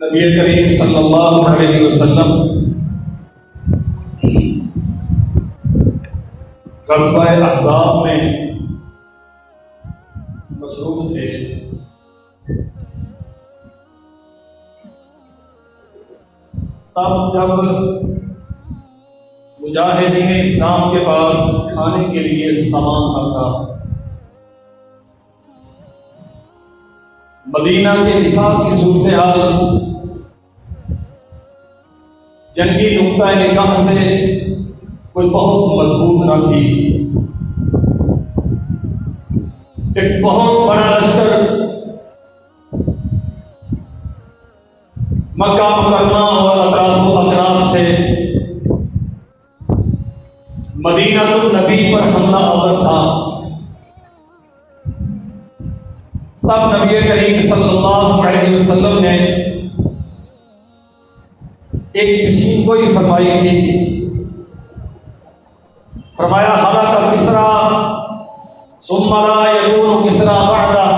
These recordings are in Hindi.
नबी करीम सल्लल्लाहु अलैहि वसल्लम ग़ज़वा अहज़ाब में मसरूफ़ थे। तब जब मुजाहिदीन इस्लाम के पास खाने के लिए सामान न था, मदीना के दिफा की सूरत हाल जंगी नुक्ता निगाह से कोई बहुत मजबूत न थी। एक बहुत बड़ा लश्कर मक्का मुकर्रमा और अतराफ से मदीनातुन नबी पर हमला आवर था। तब नबी करीम सल्लल्लाहु अलैहि वसल्लम ने एक मशीन को ही फरमाई थी। फरमाया हालाका किसरा सुम्मा ला यकूनु किसरा बअदा।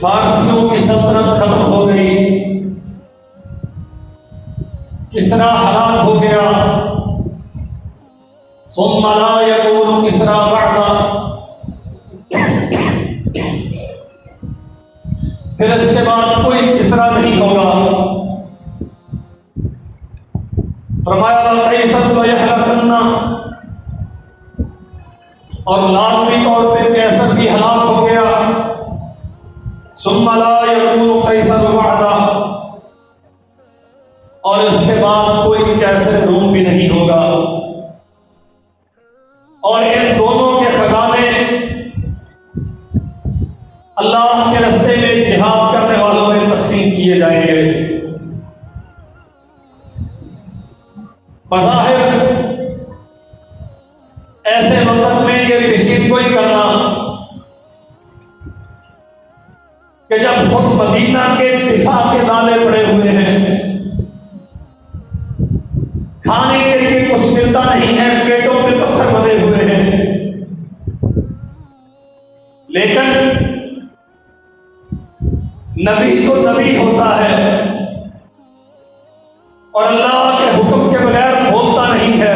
फारसियों की सल्तनत खत्म हो गई, किसरा हलाक हो गया। सुम्मा ला यकूनु किसरा बअदा, फिर इसके बाद कोई किसरा नहीं होगा। फरमाया कैसर व यहलकन्ना, और लाज़मी तौर पे कैसर भी हलाक हो गया। सुम्मा ला यकूनु कैसर वअदा, और इसके बाद कोई कैसर रूम भी नहीं होगा। और इन दोनों के खजाने अल्लाह के रास्ते में जिहाद करने वालों में तकसीम किए जाएंगे। बज़ाहिर ऐसे वक्त में ये पेशीन कोई करना कि जब खुद मदीना के दिफा के नाले पड़े हुए हैं, खाने के लिए कुछ मिलता नहीं है, पेटों में पत्थर बंधे हुए हैं, लेकिन नबी तो नबी होता है और अल्लाह के हुक्म के बगैर बोलता नहीं है।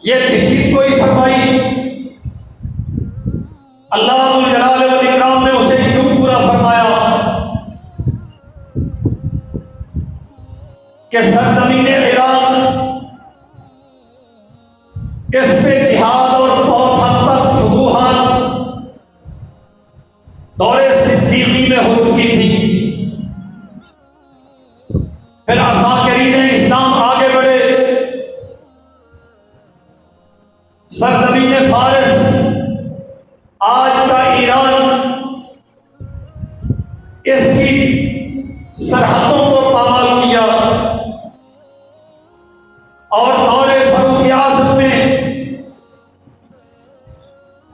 ये किसी को ही फरमाई अल्लाह जलाल वल इकराम ने उसे क्यों पूरा फरमाया कि सरजमीन इराक इस पे जिहाद और बहुत हद तक फुतूहात दौरे सिद्दीकी में हो चुकी थी। फिर असाकिरीन इस्लाम आगे बढ़े, सरजमीन फारिस आज का ईरान इसकी सरहदों को पामाल किया और दौरे फरूख आज़म में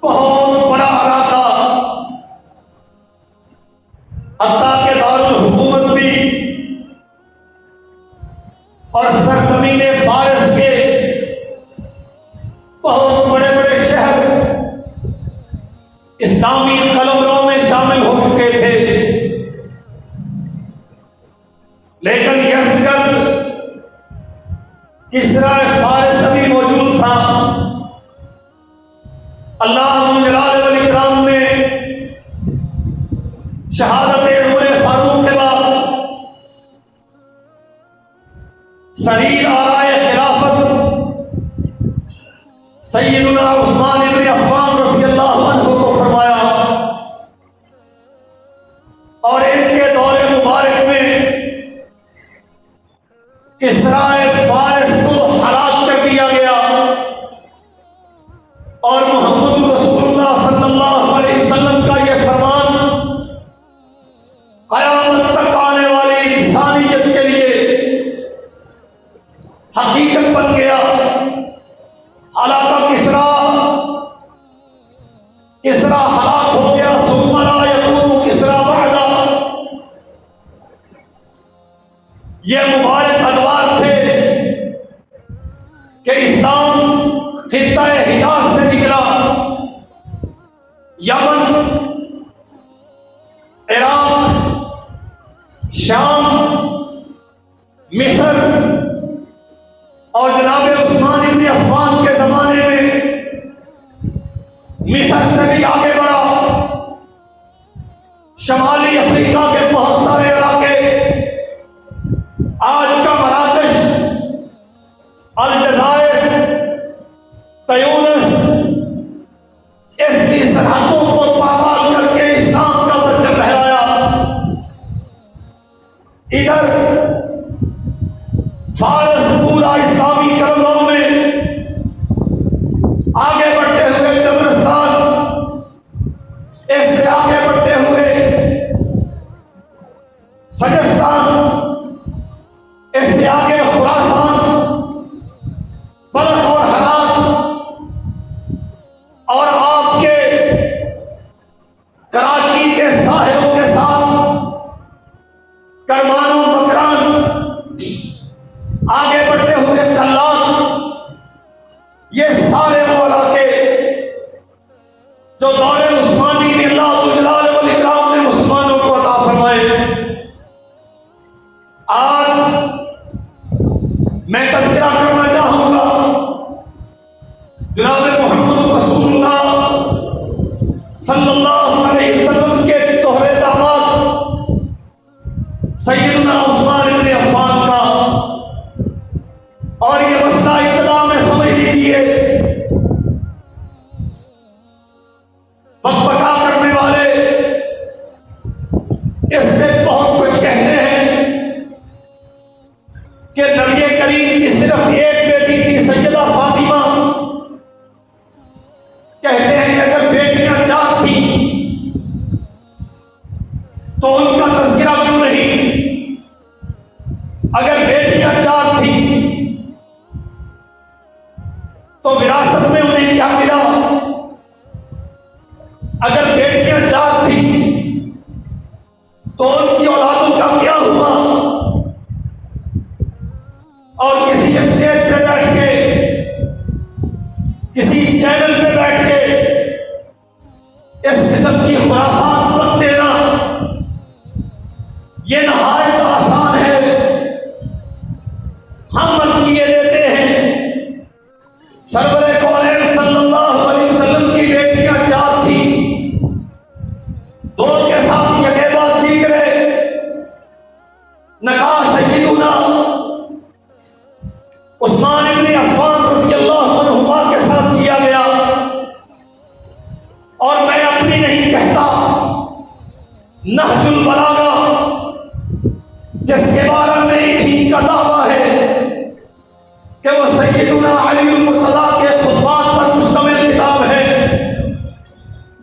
बहुत बड़ा इलाका हत्ता के दारुल हुकूमत भी और सरजमीन फारिस के बहुत बड़े बड़े शहर इस्लामी कलमरों में शामिल हो चुके थे। लेकिन यज़्द किसरा फारिस भी मौजूद था। अल्लाह जलाल वल इकराम ने शहादत उमर फारूक के बाद सरीर आराए खिलाफत सैयदुना उस्मान इब्न अफ़्फ़ान रज़ियल्लाहु अन्हु को फरमाया और इनके दौरे मुबारक में किसराए फारिस को हलाक कर दिया गया और मोहम्मद रसूलुल्लाह सल्लल्लाहु अलैहि वसल्लम का यह फरमान क़यामत तक आने वाली इंसानियत के लिए हकीकत बन गया। हालांकि हलाका किसरा, किसरा हलाक हो गया, सुम्मा ला यकूनु किसरा बअदा। ये मुबारक अदवार थे कि इस्लाम खित्ता हिजाज से निकला, यमन, इराक, शाम, मिस्र और जनाब उस्मान इब्न अफ़्फ़ान के जमाने में मिस्र से भी आगे बढ़ा, शमाली अफ्रीका के बहुत सारे इलाके, आज का मराकश, अलजायर, तयूनिस, इसकी सरहदों को पामाल करके इस्लाम का परचम लहराया। इधर फारस पूरा इस्लामी कलमों में आगे बढ़ते हुए तबरस्तान, इससे आगे बढ़ते हुए सजस्तान, इससे आगे खुरासान, बल्ख और हरात, और आपके कराची के साहिलों के साथ करमानो मकरान, आगे बढ़ते हुए कल्लात, ये सारे वो इलाके जो दौरे उस्मानी में अल्लाह जलाल वल इकराम ने मुसलमानों को अता फरमाए। आज मैं तज़किरा करना चाहूंगा जनाब मोहम्मद रसूलुल्लाह सल्लल्लाहु अलैहि वसल्लम के तोहरे दामाद सैयदना उस्मान इब्न अफ़्फ़ान का। और ये मसला इब्तिदा में समझ लीजिए, बकबका करने वाले इसमें बहुत कुछ कहते हैं कि नबी करीम की सिर्फ एक बेटी थी, सैयदा फातिमा। कहते हैं अगर बेटियां चार थी तो उनका तज़किरा क्यों नहीं? अगर बेटियां चार थी तो विरासत में उन्हें क्या मिला? अगर बेटियां चार थी तो उनकी औलादों का क्या हुआ? और किसी स्टेज पे बैठ के, किसी चैनल पे बैठ के इस किस्म की खुराफात मत देना, ये नहायत आसान है। हम अर्ज़ किए देते हैं सरवरे कौनैन सल्लल्लाहु अलैहि वसल्लम की बेटियां चार थी, दो के साथ यकेबा दीगरे नकाह सय्यदुना उस्मान इब्न अफ़्फ़ान रज़ियल्लाहु अन्हुमा के साथ किया गया। और मैं अपनी नहीं कहता, नहजुल बलागा जिसके बारे में इन्हीं का दावा है कि वो सय्यदुना अलीउल मुर्तज़ा के खुतबात पर मुश्तमिल किताब है,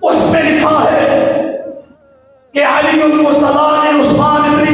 उसमें लिखा है कि अलीउल मुर्तज़ा ने उस्मान इब्न